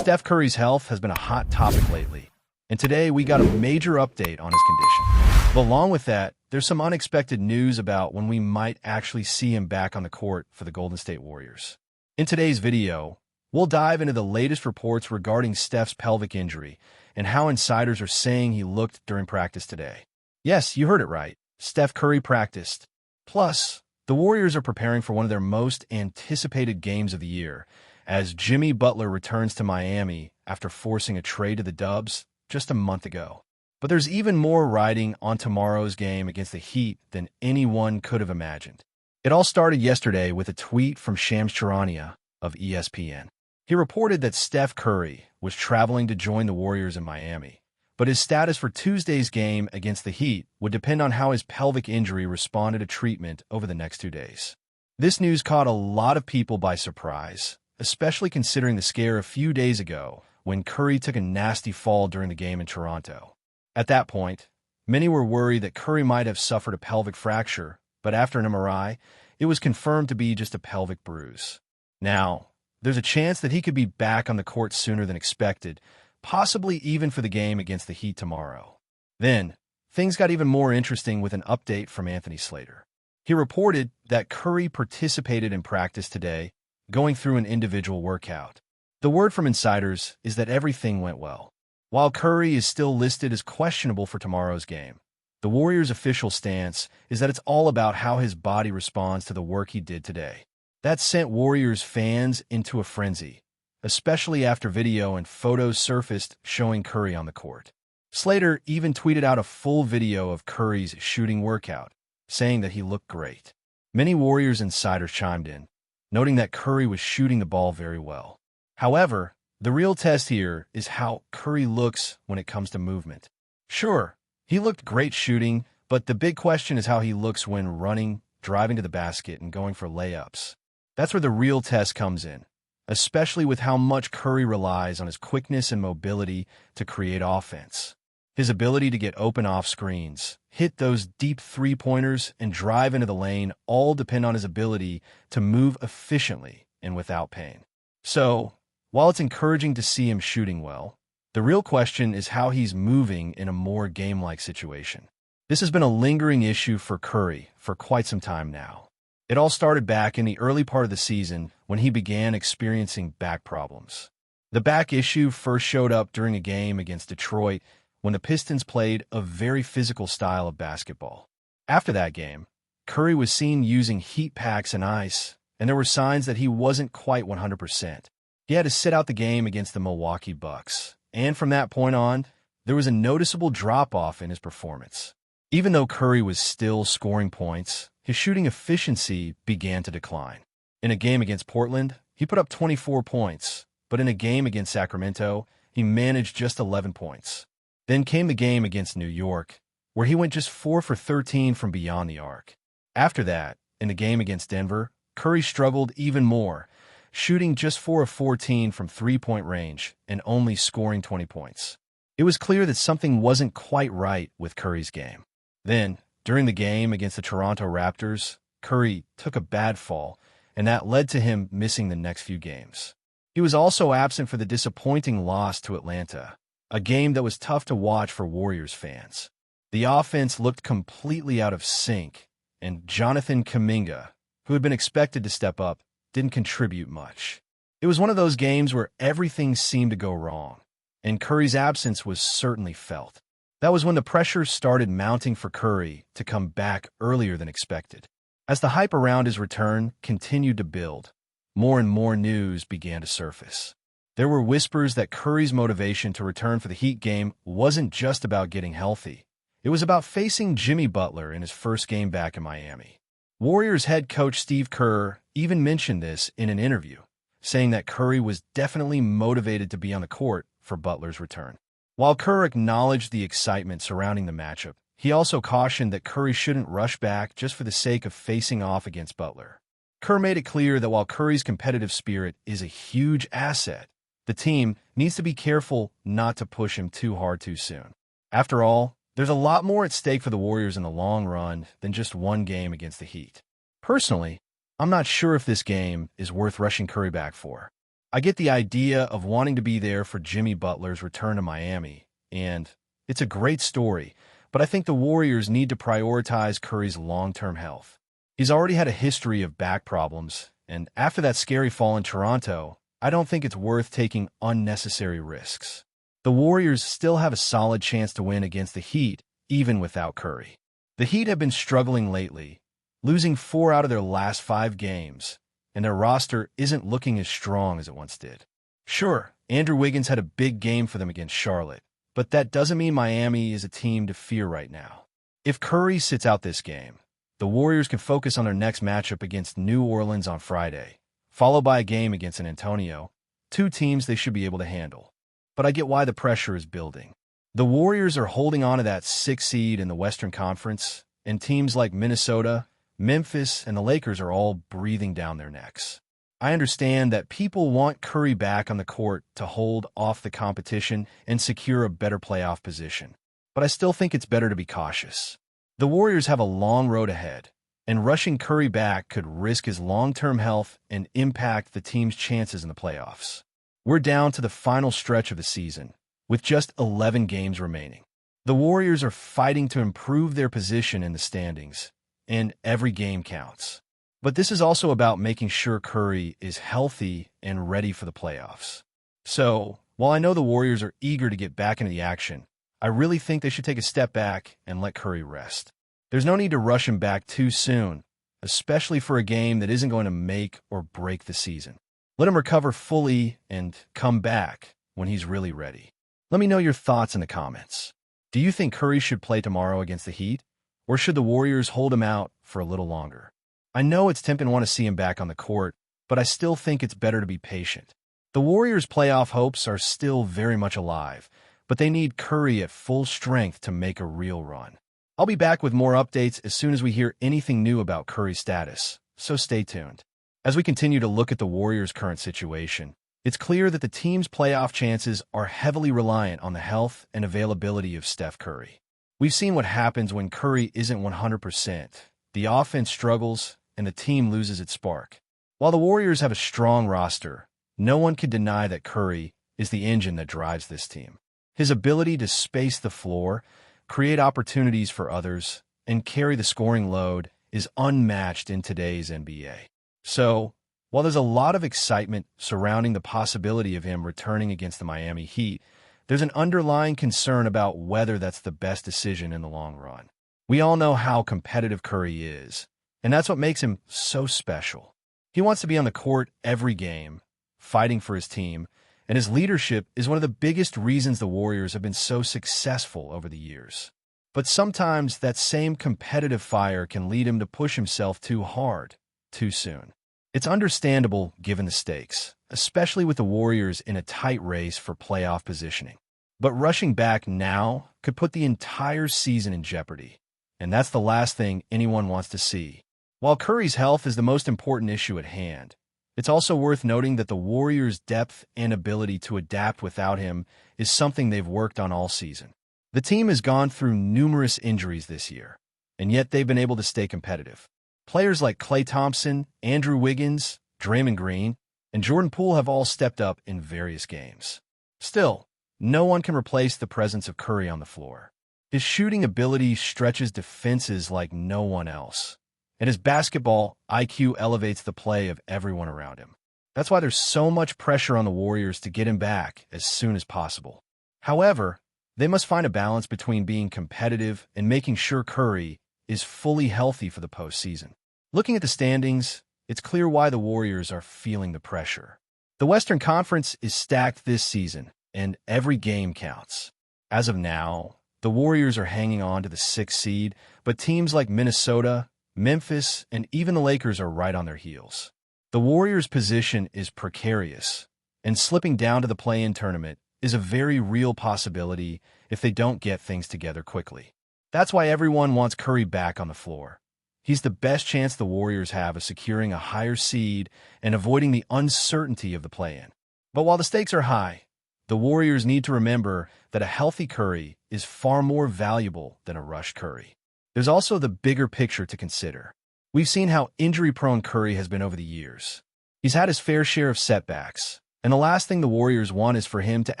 Steph Curry's health has been a hot topic lately, and today we got a major update on his condition. But along with that, there's some unexpected news about when we might actually see him back on the court for the Golden State Warriors. In today's video, we'll dive into the latest reports regarding Steph's pelvic injury and how insiders are saying he looked during practice today. Yes, you heard it right. Steph Curry practiced. Plus, the Warriors are preparing for one of their most anticipated games of the year, as Jimmy Butler returns to Miami after forcing a trade to the Dubs just a month ago. But there's even more riding on tomorrow's game against the Heat than anyone could have imagined. It all started yesterday with a tweet from Shams Charania of ESPN. He reported that Steph Curry was traveling to join the Warriors in Miami, but his status for Tuesday's game against the Heat would depend on how his pelvic injury responded to treatment over the next 2 days. This news caught a lot of people by surprise, especially considering the scare a few days ago when Curry took a nasty fall during the game in Toronto. At that point, many were worried that Curry might have suffered a pelvic fracture, but after an MRI, it was confirmed to be just a pelvic bruise. Now, there's a chance that he could be back on the court sooner than expected, possibly even for the game against the Heat tomorrow. Then, things got even more interesting with an update from Anthony Slater. He reported that Curry participated in practice today, going through an individual workout. The word from insiders is that everything went well. While Curry is still listed as questionable for tomorrow's game, the Warriors' official stance is that it's all about how his body responds to the work he did today. That sent Warriors fans into a frenzy, especially after video and photos surfaced showing Curry on the court. Slater even tweeted out a full video of Curry's shooting workout, saying that he looked great. Many Warriors insiders chimed in, noting that Curry was shooting the ball very well. However, the real test here is how Curry looks when it comes to movement. Sure, he looked great shooting, but the big question is how he looks when running, driving to the basket, and going for layups. That's where the real test comes in, especially with how much Curry relies on his quickness and mobility to create offense. His ability to get open off screens, hit those deep three-pointers, and drive into the lane all depend on his ability to move efficiently and without pain. So, while it's encouraging to see him shooting well, the real question is how he's moving in a more game-like situation. This has been a lingering issue for Curry for quite some time now. It all started back in the early part of the season when he began experiencing back problems. The back issue first showed up during a game against Detroit when the Pistons played a very physical style of basketball. After that game, Curry was seen using heat packs and ice, and there were signs that he wasn't quite 100%. He had to sit out the game against the Milwaukee Bucks, and from that point on, there was a noticeable drop-off in his performance. Even though Curry was still scoring points, his shooting efficiency began to decline. In a game against Portland, he put up 24 points, but in a game against Sacramento, he managed just 11 points. Then came the game against New York, where he went just 4 for 13 from beyond the arc. After that, in the game against Denver, Curry struggled even more, shooting just 4 of 14 from three-point range and only scoring 20 points. It was clear that something wasn't quite right with Curry's game. Then, during the game against the Toronto Raptors, Curry took a bad fall, and that led to him missing the next few games. He was also absent for the disappointing loss to Atlanta, a game that was tough to watch for Warriors fans. The offense looked completely out of sync, and Jonathan Kuminga, who had been expected to step up, didn't contribute much. It was one of those games where everything seemed to go wrong, and Curry's absence was certainly felt. That was when the pressure started mounting for Curry to come back earlier than expected. As the hype around his return continued to build, more and more news began to surface. There were whispers that Curry's motivation to return for the Heat game wasn't just about getting healthy. It was about facing Jimmy Butler in his first game back in Miami. Warriors head coach Steve Kerr even mentioned this in an interview, saying that Curry was definitely motivated to be on the court for Butler's return. While Kerr acknowledged the excitement surrounding the matchup, he also cautioned that Curry shouldn't rush back just for the sake of facing off against Butler. Kerr made it clear that while Curry's competitive spirit is a huge asset, the team needs to be careful not to push him too hard too soon. After all, there's a lot more at stake for the Warriors in the long run than just one game against the Heat. Personally, I'm not sure if this game is worth rushing Curry back for. I get the idea of wanting to be there for Jimmy Butler's return to Miami, and it's a great story, but I think the Warriors need to prioritize Curry's long-term health. He's already had a history of back problems, and after that scary fall in Toronto, I don't think it's worth taking unnecessary risks. The Warriors still have a solid chance to win against the Heat, even without Curry. The Heat have been struggling lately, losing 4 out of their last 5 games, and their roster isn't looking as strong as it once did. Sure, Andrew Wiggins had a big game for them against Charlotte, but that doesn't mean Miami is a team to fear right now. If Curry sits out this game, the Warriors can focus on their next matchup against New Orleans on Friday, followed by a game against San Antonio, 2 teams they should be able to handle. But I get why the pressure is building. The Warriors are holding on to that 6th seed in the Western Conference, and teams like Minnesota, Memphis, and the Lakers are all breathing down their necks. I understand that people want Curry back on the court to hold off the competition and secure a better playoff position, but I still think it's better to be cautious. The Warriors have a long road ahead, and rushing Curry back could risk his long-term health and impact the team's chances in the playoffs. We're down to the final stretch of the season, with just 11 games remaining. The Warriors are fighting to improve their position in the standings, and every game counts. But this is also about making sure Curry is healthy and ready for the playoffs. So, while I know the Warriors are eager to get back into the action, I really think they should take a step back and let Curry rest. There's no need to rush him back too soon, especially for a game that isn't going to make or break the season. Let him recover fully and come back when he's really ready. Let me know your thoughts in the comments. Do you think Curry should play tomorrow against the Heat, or should the Warriors hold him out for a little longer? I know it's tempting to want to see him back on the court, but I still think it's better to be patient. The Warriors' playoff hopes are still very much alive, but they need Curry at full strength to make a real run. I'll be back with more updates as soon as we hear anything new about Curry's status, so stay tuned. As we continue to look at the Warriors' current situation, it's clear that the team's playoff chances are heavily reliant on the health and availability of Steph Curry. We've seen what happens when Curry isn't 100%. The offense struggles, and the team loses its spark. While the Warriors have a strong roster, no one can deny that Curry is the engine that drives this team. His ability to space the floor, create opportunities for others, and carry the scoring load is unmatched in today's NBA. So, while there's a lot of excitement surrounding the possibility of him returning against the Miami Heat, there's an underlying concern about whether that's the best decision in the long run. We all know how competitive Curry is, and that's what makes him so special. He wants to be on the court every game, fighting for his team, and his leadership is one of the biggest reasons the Warriors have been so successful over the years. But sometimes that same competitive fire can lead him to push himself too hard, too soon. It's understandable given the stakes, especially with the Warriors in a tight race for playoff positioning. But rushing back now could put the entire season in jeopardy, and that's the last thing anyone wants to see. While Curry's health is the most important issue at hand, it's also worth noting that the Warriors' depth and ability to adapt without him is something they've worked on all season. The team has gone through numerous injuries this year, and yet they've been able to stay competitive. Players like Klay Thompson, Andrew Wiggins, Draymond Green, and Jordan Poole have all stepped up in various games. Still, no one can replace the presence of Curry on the floor. His shooting ability stretches defenses like no one else, and his basketball IQ elevates the play of everyone around him. That's why there's so much pressure on the Warriors to get him back as soon as possible. However, they must find a balance between being competitive and making sure Curry is fully healthy for the postseason. Looking at the standings, it's clear why the Warriors are feeling the pressure. The Western Conference is stacked this season, and every game counts. As of now, the Warriors are hanging on to the 6th seed, but teams like Minnesota, Memphis, and even the Lakers are right on their heels. The Warriors' position is precarious, and slipping down to the play-in tournament is a very real possibility if they don't get things together quickly. That's why everyone wants Curry back on the floor. He's the best chance the Warriors have of securing a higher seed and avoiding the uncertainty of the play-in. But while the stakes are high, the Warriors need to remember that a healthy Curry is far more valuable than a rushed Curry. There's also the bigger picture to consider. We've seen how injury-prone Curry has been over the years. He's had his fair share of setbacks, And the last thing the Warriors want is for him to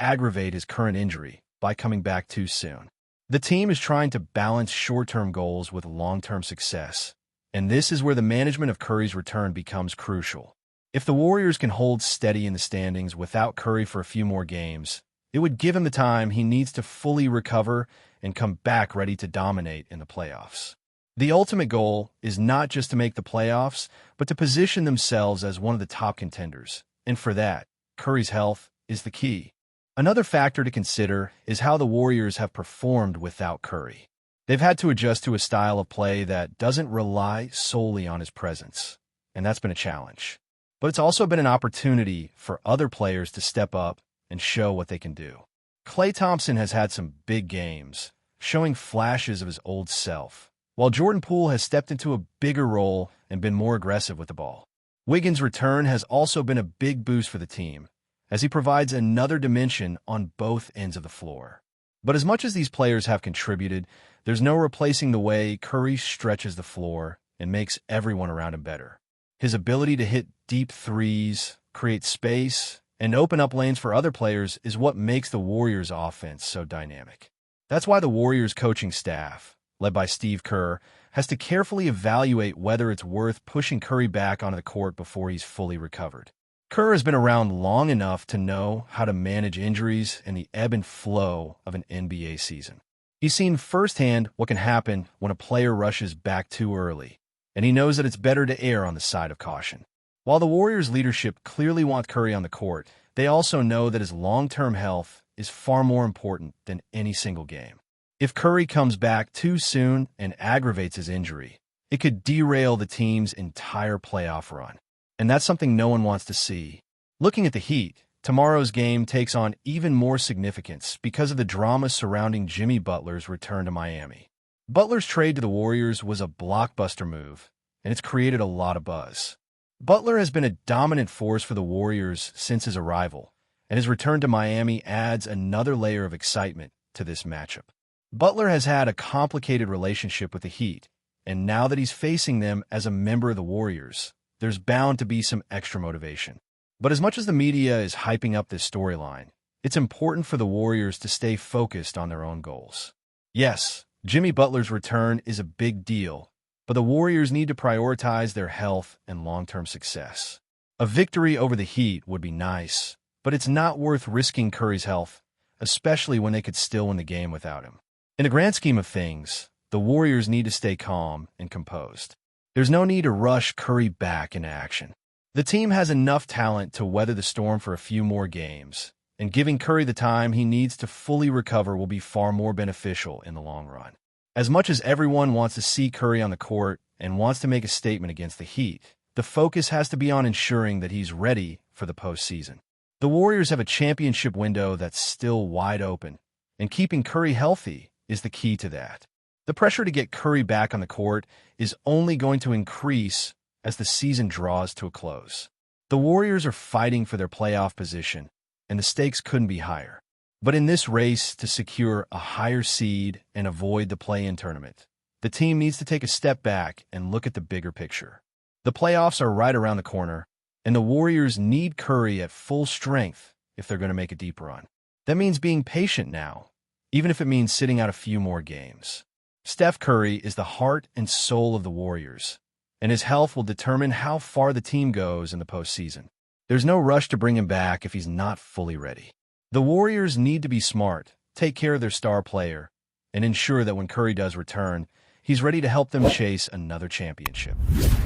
aggravate his current injury by coming back too soon. The team is trying to balance short-term goals with long-term success, and this is where the management of Curry's return becomes crucial. If the Warriors can hold steady in the standings without Curry for a few more games, it would give him the time he needs to fully recover and come back ready to dominate in the playoffs. The ultimate goal is not just to make the playoffs, but to position themselves as one of the top contenders. And for that, Curry's health is the key. Another factor to consider is how the Warriors have performed without Curry. They've had to adjust to a style of play that doesn't rely solely on his presence, and that's been a challenge. But it's also been an opportunity for other players to step up and show what they can do. Klay Thompson has had some big games, showing flashes of his old self, while Jordan Poole has stepped into a bigger role and been more aggressive with the ball. Wiggins' return has also been a big boost for the team, as he provides another dimension on both ends of the floor. But as much as these players have contributed, there's no replacing the way Curry stretches the floor and makes everyone around him better. His ability to hit deep threes, create space, and open up lanes for other players is what makes the Warriors' offense so dynamic. That's why the Warriors' coaching staff, led by Steve Kerr, has to carefully evaluate whether it's worth pushing Curry back onto the court before he's fully recovered. Kerr has been around long enough to know how to manage injuries and the ebb and flow of an NBA season. He's seen firsthand what can happen when a player rushes back too early, and he knows that it's better to err on the side of caution. While the Warriors' leadership clearly want Curry on the court, they also know that his long-term health is far more important than any single game. If Curry comes back too soon and aggravates his injury, it could derail the team's entire playoff run. And that's something no one wants to see. Looking at the Heat, tomorrow's game takes on even more significance because of the drama surrounding Jimmy Butler's return to Miami. Butler's trade to the Warriors was a blockbuster move, and it's created a lot of buzz. Butler has been a dominant force for the Warriors since his arrival, and his return to Miami adds another layer of excitement to this matchup. Butler has had a complicated relationship with the Heat, and now that he's facing them as a member of the Warriors, there's bound to be some extra motivation. But as much as the media is hyping up this storyline, it's important for the Warriors to stay focused on their own goals. Yes, Jimmy Butler's return is a big deal, but the Warriors need to prioritize their health and long-term success. A victory over the Heat would be nice, but it's not worth risking Curry's health, especially when they could still win the game without him. In the grand scheme of things, the Warriors need to stay calm and composed. There's no need to rush Curry back into action. The team has enough talent to weather the storm for a few more games, and giving Curry the time he needs to fully recover will be far more beneficial in the long run. As much as everyone wants to see Curry on the court and wants to make a statement against the Heat, the focus has to be on ensuring that he's ready for the postseason. The Warriors have a championship window that's still wide open, and keeping Curry healthy is the key to that. The pressure to get Curry back on the court is only going to increase as the season draws to a close. The Warriors are fighting for their playoff position, and the stakes couldn't be higher. But in this race to secure a higher seed and avoid the play-in tournament, the team needs to take a step back and look at the bigger picture. The playoffs are right around the corner, and the Warriors need Curry at full strength if they're going to make a deep run. That means being patient now, even if it means sitting out a few more games. Steph Curry is the heart and soul of the Warriors, and his health will determine how far the team goes in the postseason. There's no rush to bring him back if he's not fully ready. The Warriors need to be smart, take care of their star player, and ensure that when Curry does return, he's ready to help them chase another championship.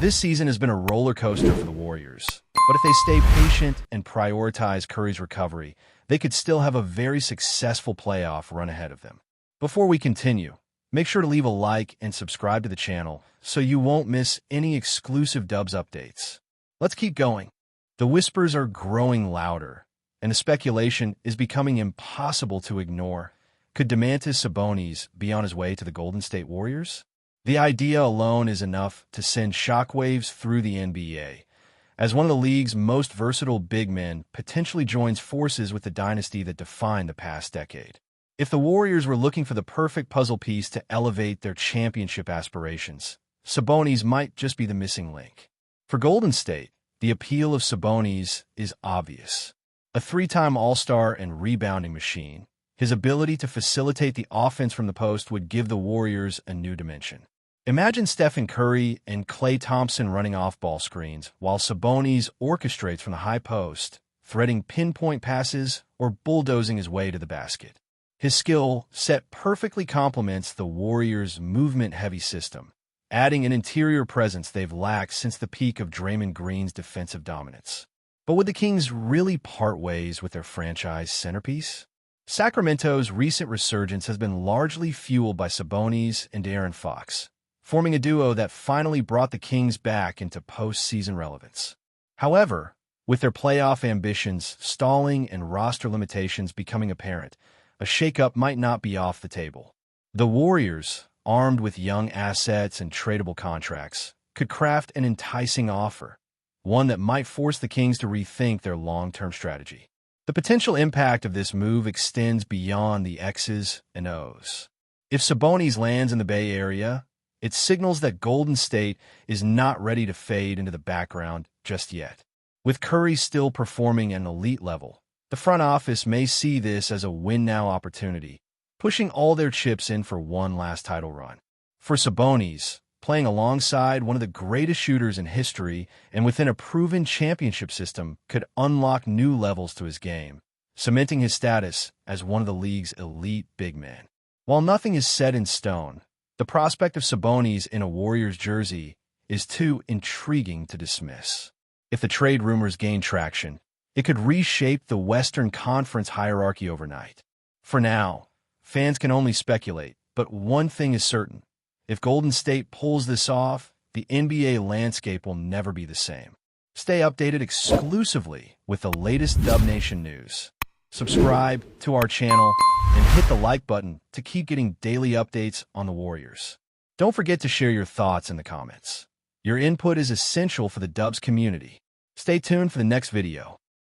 This season has been a roller coaster for the Warriors, but if they stay patient and prioritize Curry's recovery, they could still have a very successful playoff run ahead of them. Before we continue, make sure to leave a like and subscribe to the channel so you won't miss any exclusive Dubs updates. Let's keep going. The whispers are growing louder, and the speculation is becoming impossible to ignore. Could Domantas Sabonis be on his way to the Golden State Warriors? The idea alone is enough to send shockwaves through the NBA, as one of the league's most versatile big men potentially joins forces with the dynasty that defined the past decade. If the Warriors were looking for the perfect puzzle piece to elevate their championship aspirations, Sabonis might just be the missing link. For Golden State, the appeal of Sabonis is obvious. A three-time All-Star and rebounding machine, his ability to facilitate the offense from the post would give the Warriors a new dimension. Imagine Steph Curry and Klay Thompson running off-ball screens, while Sabonis orchestrates from the high post, threading pinpoint passes or bulldozing his way to the basket. His skill set perfectly complements the Warriors' movement-heavy system, adding an interior presence they've lacked since the peak of Draymond Green's defensive dominance. But would the Kings really part ways with their franchise centerpiece? Sacramento's recent resurgence has been largely fueled by Sabonis and De'Aaron Fox, forming a duo that finally brought the Kings back into postseason relevance. However, with their playoff ambitions stalling and roster limitations becoming apparent, a shakeup might not be off the table. The Warriors, armed with young assets and tradable contracts, could craft an enticing offer, one that might force the Kings to rethink their long-term strategy. The potential impact of this move extends beyond the X's and O's. If Sabonis lands in the Bay Area, it signals that Golden State is not ready to fade into the background just yet. With Curry still performing at an elite level, the front office may see this as a win-now opportunity, pushing all their chips in for one last title run. For Sabonis, playing alongside one of the greatest shooters in history and within a proven championship system could unlock new levels to his game, cementing his status as one of the league's elite big men. While nothing is set in stone, the prospect of Sabonis in a Warriors jersey is too intriguing to dismiss. If the trade rumors gain traction, it could reshape the Western Conference hierarchy overnight. For now, fans can only speculate, but one thing is certain. If Golden State pulls this off, the NBA landscape will never be the same. Stay updated exclusively with the latest Dub Nation news. Subscribe to our channel and hit the like button to keep getting daily updates on the Warriors. Don't forget to share your thoughts in the comments. Your input is essential for the Dubs community. Stay tuned for the next video.